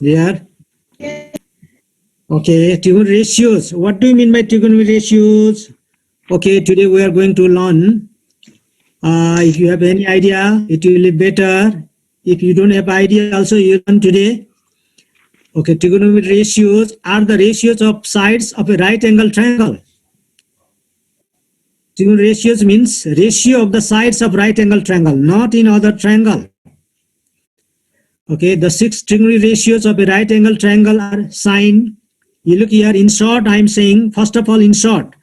There. Okay, trigonometry ratios. What do you mean by trigonometry ratios? Okay, today we are going to learn. If you have any idea, it will be better. If you don't have idea, also you learn today. Okay, trigonometry ratios are the ratios of sides of a right angle triangle. Trigonometry ratios means ratio of the sides of right angle triangle, not in other triangle. Okay, the 6 trigonometry ratios of a right angle triangle are sine. You look here, in short, I am saying, first of all, in short,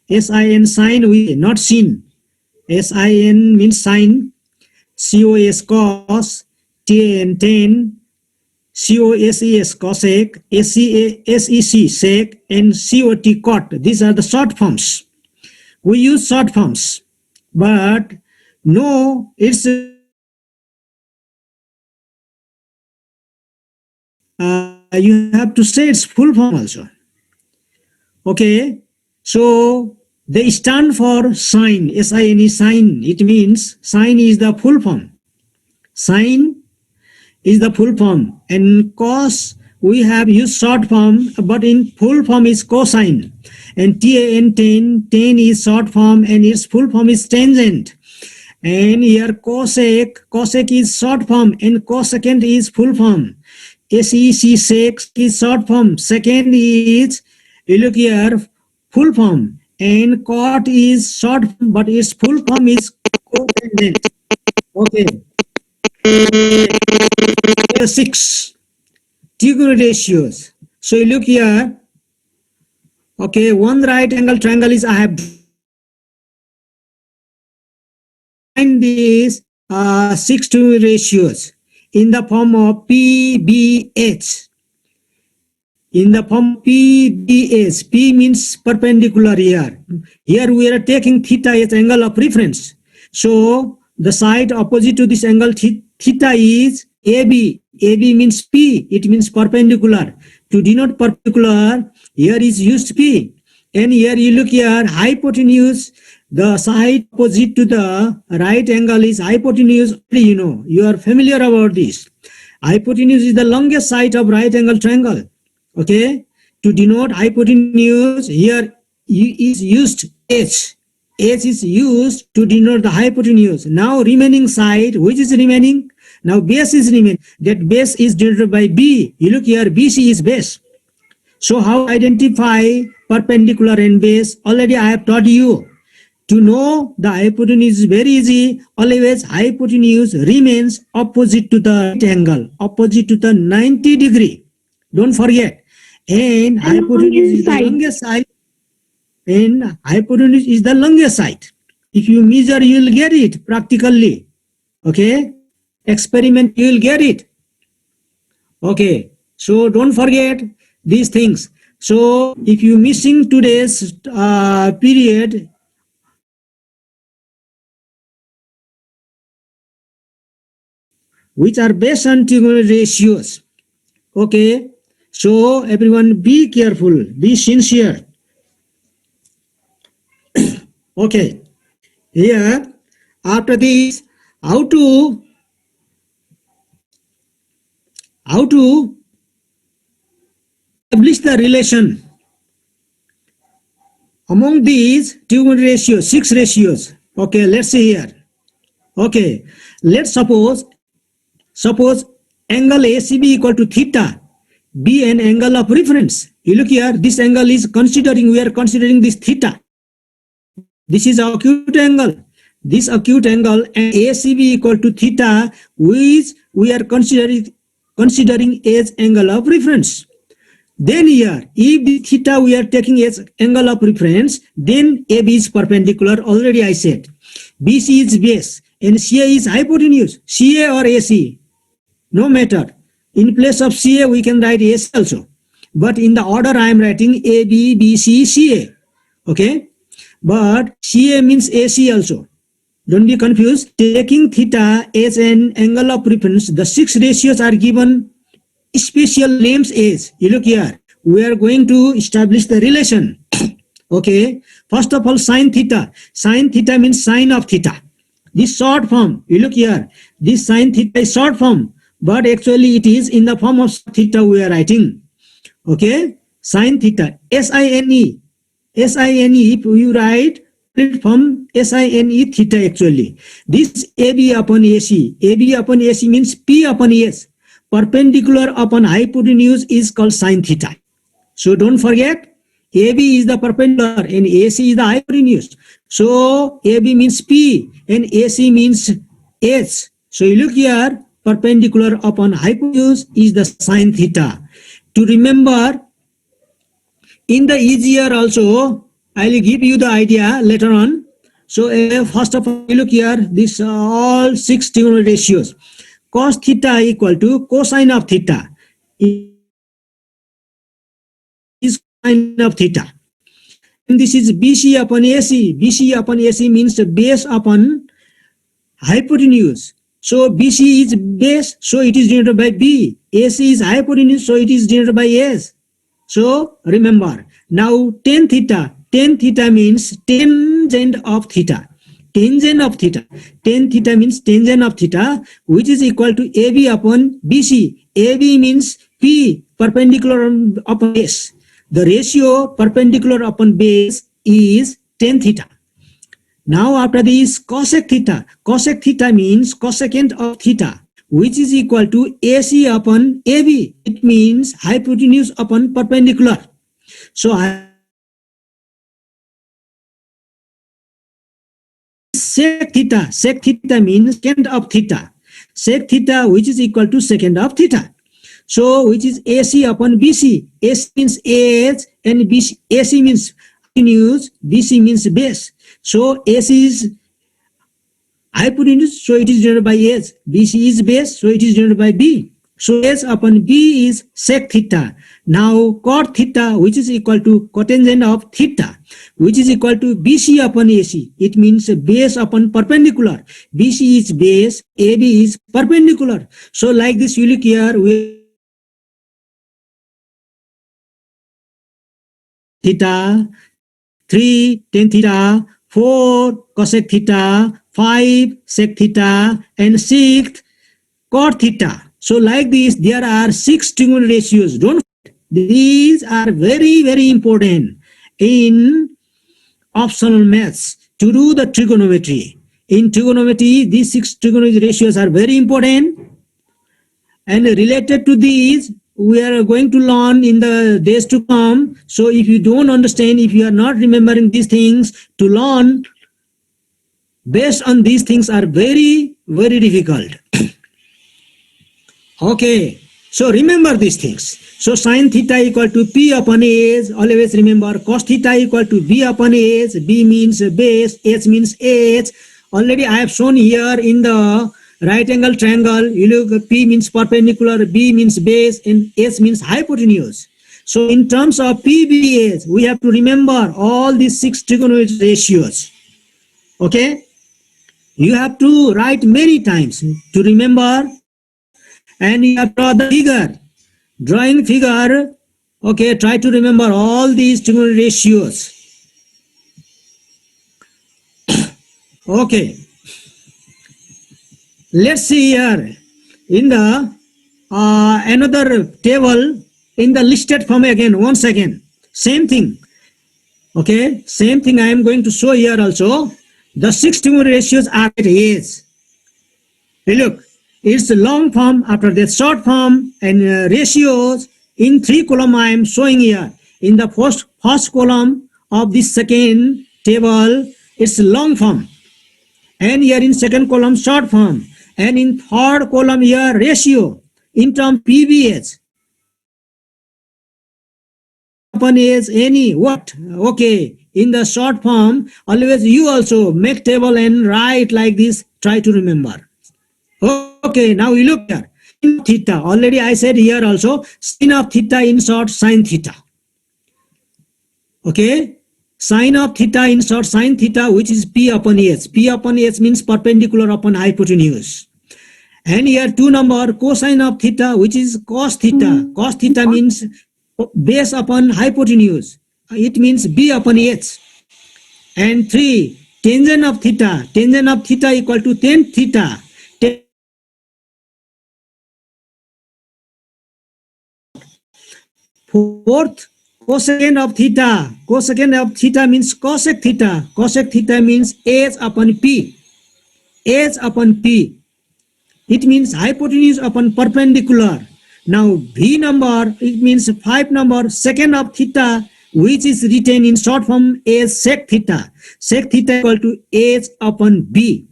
sin, sine, not sin. Sin means sine, cos cos, tan tan, coses cosec, sec sec, and cot cot. These are the short forms. We use short forms, but no, it's you have to say its full form also. Okay, so they stand for sine, sine, sine. It means sine is the full form. Sine is the full form, and cos we have used short form, but in full form is cosine. And tan, tan is short form, and its full form is tangent. And here cosec, cosec is short form, and cosecant is full form. Sec, sec is short form. Second is, you look here, full form. And cot is short form, but its full form is cotangent. Okay. 6 trigonometry ratios. So you look here. Okay, one right angle triangle is I have find these 6 trigonometry ratios in the form of PBH. In the form PBH, P means perpendicular here. Here we are taking theta as angle of reference. So the side opposite to this angle theta is AB. AB means P. It means perpendicular. To denote perpendicular, here is used P. And here you look here, hypotenuse. The side opposite to the right angle is hypotenuse. You know, you are familiar about this. Hypotenuse is the longest side of right angle triangle. Okay, to denote hypotenuse, here is used H. H is used to denote the hypotenuse. Now remaining side, which is remaining? Now base is remaining. That base is denoted by B. You look here, BC is base. So how identify perpendicular and base? Already I have taught you. To know the hypotenuse is very easy. Always hypotenuse remains opposite to the right angle, opposite to the 90 degree. Don't forget. And hypotenuse is the longest side. And hypotenuse is the longest side. If you measure, you will get it practically. Okay? Experiment, you will get it. Okay. So don't forget these things. So if you missing today's period, which are based on trigonometry ratios. Okay. So everyone be careful, be sincere. Okay. Here, after this, how to establish the relation among these trigonometry ratios, 6 ratios. Okay, let's see here. Okay, let's suppose angle ACB equal to theta, be an angle of reference. You look here, this angle is we are considering this theta. This is acute angle. This acute angle and ACB equal to theta, which we are considering as angle of reference. Then here, if the theta we are taking as angle of reference, then AB is perpendicular. Already I said. BC is base and CA is hypotenuse. CA or AC, no matter. In place of CA, we can write AC also. But in the order I am writing AB, BC, CA. Okay. But CA means AC also. Don't be confused. Taking theta as an angle of reference, the 6 ratios are given special names as. You look here. We are going to establish the relation. Okay. First of all, sine theta. Sine theta means sine of theta. This short form. You look here. This sine theta is short form. but actually it is in the form of theta we are writing. Okay, sine theta, sine, sine, if you write it from sine theta actually. This AB upon AC, AB upon AC means P upon S. Perpendicular upon hypotenuse is called sine theta. So don't forget, AB is the perpendicular and AC is the hypotenuse. So AB means P and AC means S. So you look here, perpendicular upon hypotenuse is the sine theta. To remember, in the easier also, I will give you the idea later on. So first of all, look here, this all 6 trigonometric ratios. Cos theta equal to cosine of theta is sine of theta. And this is BC upon AC. BC upon AC means the base upon hypotenuse. So BC is base, so it is denoted by B. AC is hypotenuse, so it is denoted by S. So remember, now tan theta. Tan theta means tangent of theta. Tangent of theta. Tan theta means tangent of theta, which is equal to AB upon BC. AB means P, perpendicular upon base. The ratio perpendicular upon base is tan theta. Now after this, cosec theta. Cosec theta means cosecant of theta, which is equal to AC upon AB. It means hypotenuse upon perpendicular. So sec theta means secant of theta. Sec theta, which is equal to secant of theta. So which is AC upon BC. AC means AH and BC, AC means hypotenuse, BC means base. So AC is hypotenuse, so it is denoted by S. BC is base, so it is denoted by B. So S upon B is sec theta. Now cot theta, which is equal to cotangent of theta, which is equal to BC upon AC. It means base upon perpendicular. BC is base, AB is perpendicular. So like this, you look here, we theta, 3 tan theta, 4 cosec theta, 5 sec theta, and 6 cot theta. So like this, there are 6 trigonometric ratios. Don't forget, these are very, very important in optional maths to do the trigonometry. In trigonometry, these 6 trigonometric ratios are very important. And related to these, we are going to learn in the days to come. So if you don't understand, if you are not remembering these things, to learn based on these things are very, very difficult. Okay, so remember these things. So sine theta equal to P upon A. Always remember cos theta equal to B upon A. B means base, H means H. Already I have shown here in the right angle triangle. You look, P means perpendicular, B means base, and S means hypotenuse. So in terms of PBS, we have to remember all these 6 trigonometric ratios. Okay, you have to write many times to remember, and you have to draw the figure. Drawing figure, okay, try to remember all these trigonometric ratios. Okay, let's see here in the another table in the listed form again. Once again, same thing. Okay, same thing I am going to show here also. The 6 trigonometric ratios are at A's. Hey, look, it's long form, after that short form, and ratios in 3 column I am showing here. In the first column of this second table, it's long form. And here in second column, short form. And in third column here, ratio. In term PBH. Upon is any what? Okay. In the short form, always you also make table and write like this. Try to remember. Okay, now you look here. Sin theta. Already I said here also, sin of theta in short, sine theta. Okay, sine of theta in short, sine theta, which is P upon S. P upon S means perpendicular upon hypotenuse. And here 2 number, cosine of theta, which is cos theta. Cos theta means base upon hypotenuse. It means B upon H. And 3, tangent of theta. Tangent of theta equal to tan theta. Fourth, cosecant of theta. Cosecant of theta means cosec theta. Cosec theta means H upon P. H upon P. It means hypotenuse upon perpendicular. Now V number, it means 5 number, secant of theta, which is written in short form as sec theta. Sec theta equal to H upon B.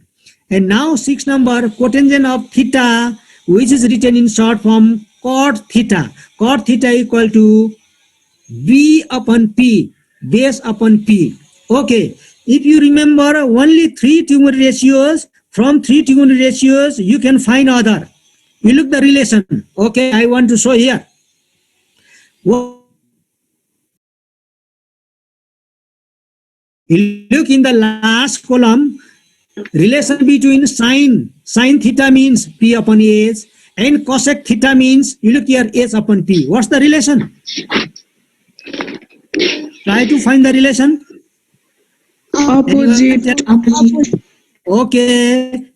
And now 6 number, cotangent of theta, which is written in short form cot theta. Cot theta equal to B upon P, base upon P. Okay, if you remember only 3 trigonometric ratios, from 3 trigonometric ratios you can find other. You look the relation. Okay, I want to show here. You look in the last column, relation between sine theta means P upon H, and cosec theta means, you look here, H upon P. What's the relation? Try to find the relation. Opposite. Okay,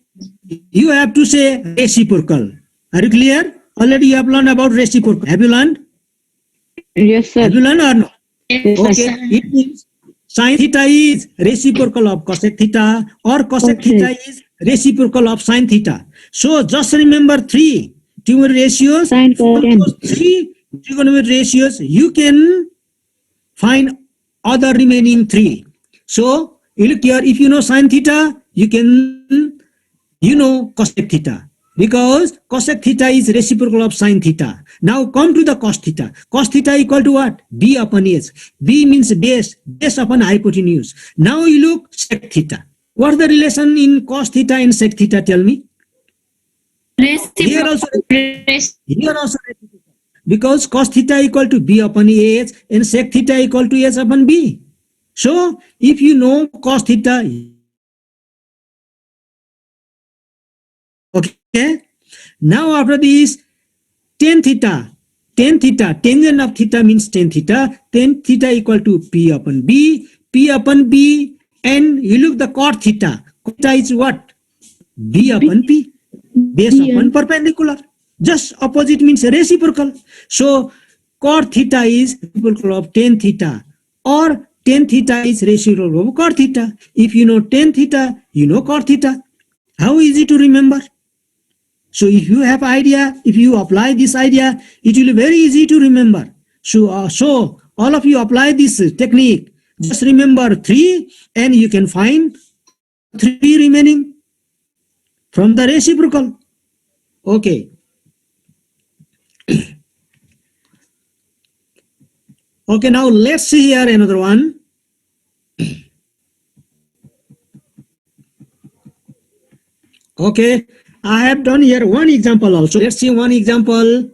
you have to say reciprocal. Are you clear? Already you have learned about reciprocal. Have you learned? Yes, sir. Have you learned or no? Yes, Okay, sir. it means sine theta is reciprocal of cosec theta, or cosec Okay. theta is reciprocal of sine theta. So just remember 3 trigonometric ratios. Sine From cosecant. those 3 trigonometric ratios, you can find other remaining 3. So you look here, if you know sine theta, you can, you know cosec theta, because cosec theta is reciprocal of sine theta. Now come to the cos theta. Cos theta equal to what? B upon H. B means base upon hypotenuse. Now you look sec theta. What's the relation in cos theta and sec theta? Tell me. Here also reciprocal. Because cos theta equal to B upon H and sec theta equal to H upon B. So if you know cos theta, okay. Now after this, tan theta, tangent of theta means tan theta. Tan theta equal to P upon B, and you look the cot theta. Cot theta is what? B upon P, base upon perpendicular. Just opposite means reciprocal. So cot theta is reciprocal of tan theta, or tan theta is reciprocal of cot theta. If you know tan theta, you know cot theta. How easy to remember? So if you have idea, if you apply this idea, it will be very easy to remember. So all of you apply this technique. Just remember 3 and you can find 3 remaining from the reciprocal. Okay. Okay, now let's see here another one. Okay, I have done here one example also. Let's see one example.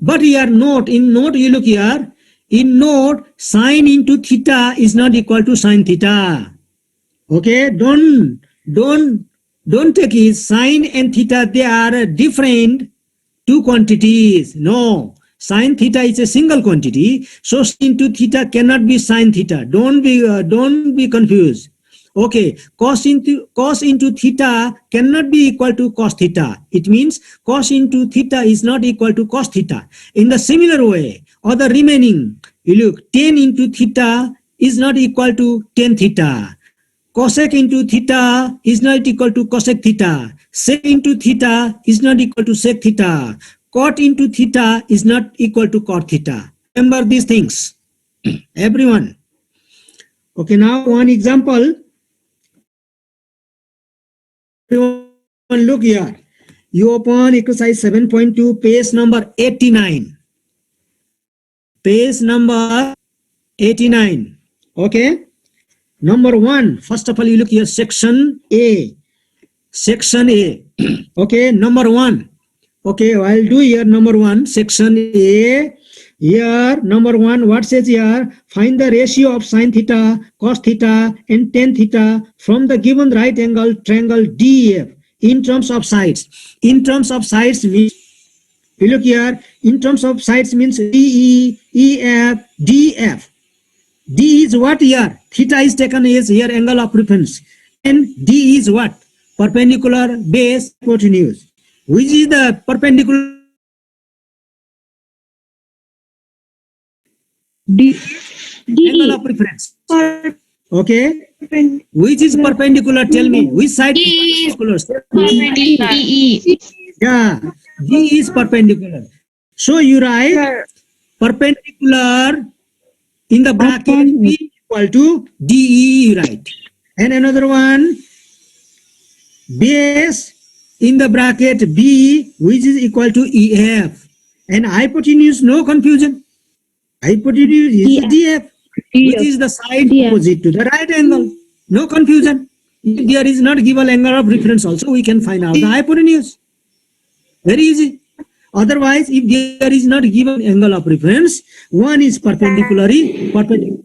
But here note, in note you look here, in note sine into theta is not equal to sine theta. Okay, don't take it. Sine and theta, they are different two quantities. No, sine theta is a single quantity, so into theta cannot be sine theta. Don't be confused. Okay, cos into theta cannot be equal to cos theta. It means cos into theta is not equal to cos theta. In the similar way, or the remaining, you look, tan into theta is not equal to tan theta. Cosec into theta is not equal to cosec theta. Sec into theta is not equal to sec theta. Cot into theta is not equal to cot theta. Remember these things, everyone. Okay, now one example. Everyone look here. You open exercise 7.2, page number 89. Page number 89. Okay. Number 1, first of all, you look here, section A. Section A. Okay, number 1. Okay, I'll do here number 1, section A. Here, number 1, what says here? Find the ratio of sine theta, cos theta, and tan theta from the given right angle triangle DEF in terms of sides. In terms of sides means, you look here, in terms of sides means DE, EF, DF. D is what here? Theta is taken as here angle of reference. And D is what? Perpendicular base hypotenuse. Which is the perpendicular D. Angle of reference. Okay. Which is perpendicular? Tell me. Which side is perpendicular? E. Yeah. D is perpendicular. So you write perpendicular in the bracket Upon- P equal to DE, you write. And another one, base in the bracket B, which is equal to EF. And hypotenuse, no confusion. Hypotenuse is DF, which is the side DF. opposite to the right angle. No confusion. If there is not given angle of reference also, we can find out the hypotenuse. Very easy. Otherwise, if there is not given angle of reference, one is perpendicularly perpendicular.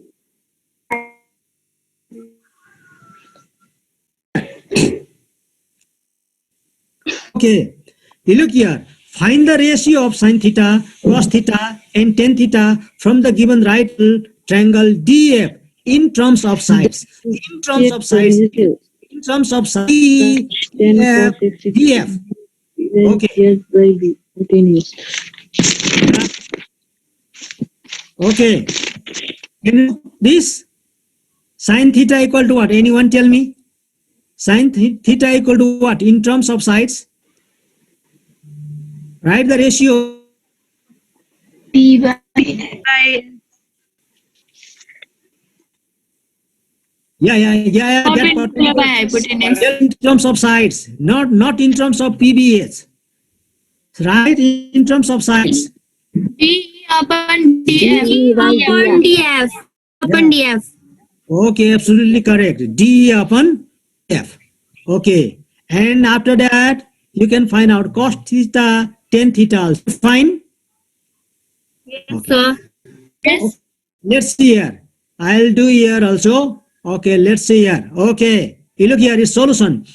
Okay, you look here. Find the ratio of sine theta, cos theta, and tan theta from the given right triangle DF in terms of sides. In terms of sides, in terms of sides, DF. DF. Okay. Yes, baby. Continuous. Okay. You know this sine theta equal to what? Anyone tell me? Sine theta equal to what in terms of sides? Write the ratio. P by Yeah. That perpendicular by hypotenuse. in terms of sides, not in terms of PBS. Right in terms of sides. D upon DF. upon DF. Upon DF. Okay, absolutely correct. D upon F. Okay, and after that you can find out cos theta, tan theta. Also. Fine. So, yes. Let's see here. I'll do here also. Okay, let's see here. Okay, you look here is solution.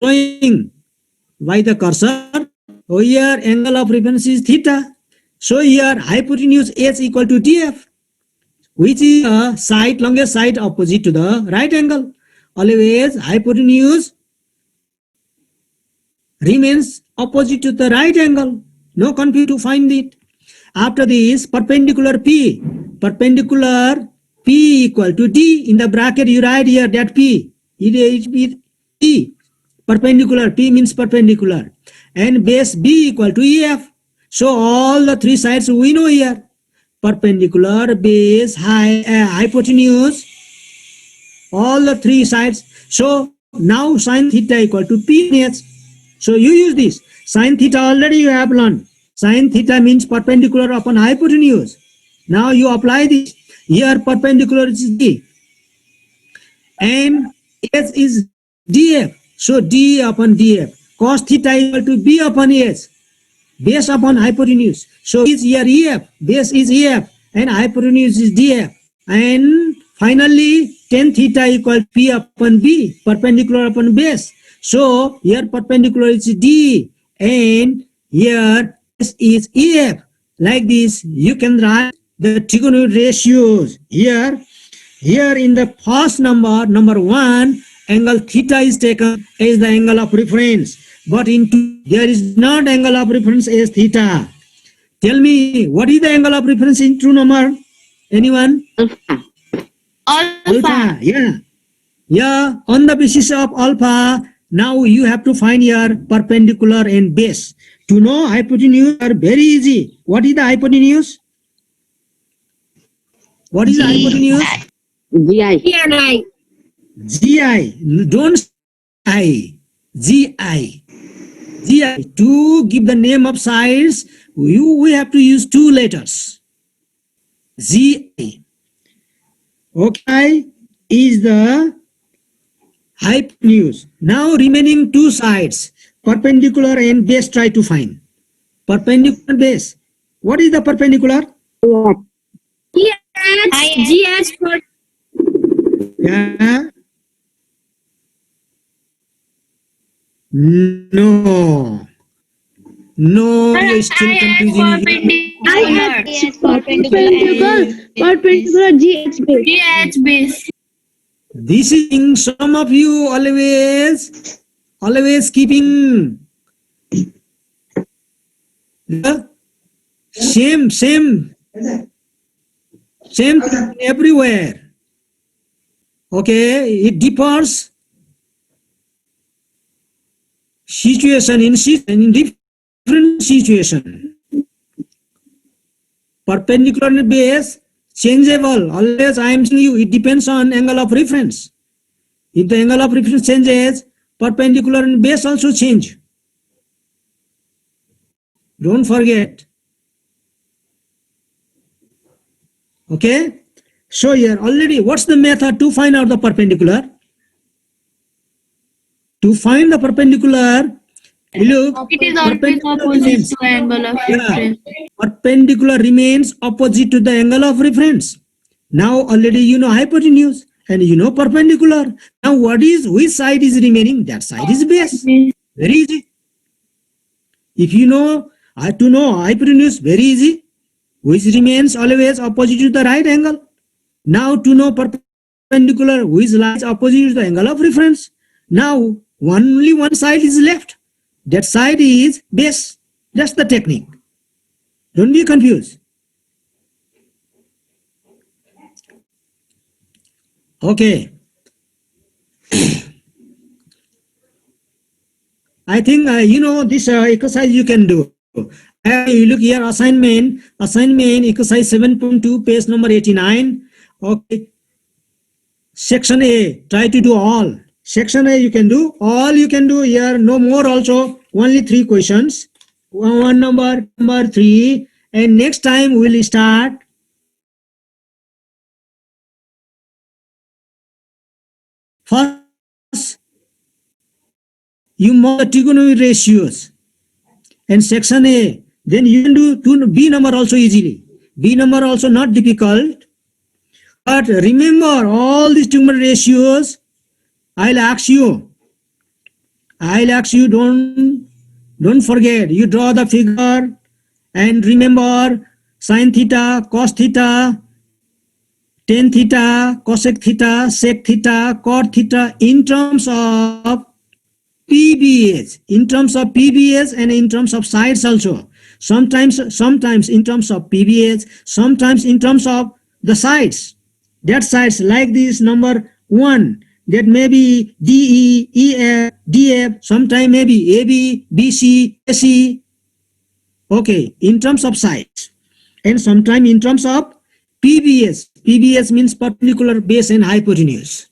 Showing by the cursor. Oh, here angle of reference is theta. So here hypotenuse H equal to DF, which is a side, longest side opposite to the right angle. Always hypotenuse remains opposite to the right angle. No confusion to find it. After this, perpendicular P. Perpendicular P equal to D. In the bracket, you write here that P. It is P. Perpendicular. P means perpendicular. And base B equal to EF. So all the three sides we know here. Perpendicular, base, hypotenuse. All the three sides. So now sine theta equal to P H. So you use this. Sine theta already you have learned. Sine theta means perpendicular upon hypotenuse. Now you apply this. Here perpendicular is D. And S is DF. So D upon DF. Cos theta equal to B upon S. Base upon hypotenuse. So is here EF. Base is EF. And hypotenuse is DF. And finally tan theta equal to P upon B. Perpendicular upon base. So here perpendicular is D. And here this is EF. Like this, you can write the trigonometric ratios. Here in the first number 1, angle theta is taken as the angle of reference. But in 2, there is not angle of reference as theta. Tell me, what is the angle of reference in true number? Anyone? Alpha. Yeah. On the basis of alpha, now you have to find your perpendicular and base. To know hypotenuse are very easy. What is the hypotenuse? What is the hypotenuse? GI. GI. Don't I. GI. GI. To give the name of sides, we have to use 2 letters. GI. Okay, is the hypotenuse. Now remaining 2 sides, perpendicular and base, try to find. Perpendicular base. What is the perpendicular? GH for Yeah. No. You're still confusing. Perpendicular GH base. GH base. This is some of you always keeping the same thing everywhere. Okay, it differs situation in different situation. Perpendicular base changeable. Always I am telling you, it depends on angle of reference. If the angle of reference changes, perpendicular and base also change. Don't forget. Okay. So here already, what's the method to find out the perpendicular? To find the perpendicular, look. It is always opposite to angle of reference. Perpendicular remains opposite to the angle of reference. Now already you know hypotenuse and you know perpendicular. Now which side is remaining? That side is base. Very easy. If you know, to know hypotenuse, very easy. Which remains always opposite to the right angle. Now to know perpendicular, which lies opposite to the angle of reference. Now only one side is left. That side is base. That's the technique. Don't be confused. Okay. I think you know this exercise you can do. You look here, assignment exercise 7.2, page number 89. Okay. Section A, try to do all. Section A you can do. All you can do here, no more also. Only 3 questions. One number 3. And next time we'll start first. You know the trigonometry ratios. And section A, then you can do B number also easily. B number also not difficult. But remember all these trigonometry ratios. I'll ask you, don't forget, you draw the figure and remember sin theta, cos theta, tan theta, cosec theta, sec theta, cot theta in terms of PBS, and in terms of sides also. Sometimes in terms of PBS, sometimes in terms of the sides. That sides like this number 1, that may be DE, EF, DF, sometime maybe AB, BC, AC. Okay, in terms of sides. And sometime in terms of PBS. PBS means perpendicular base and hypotenuse.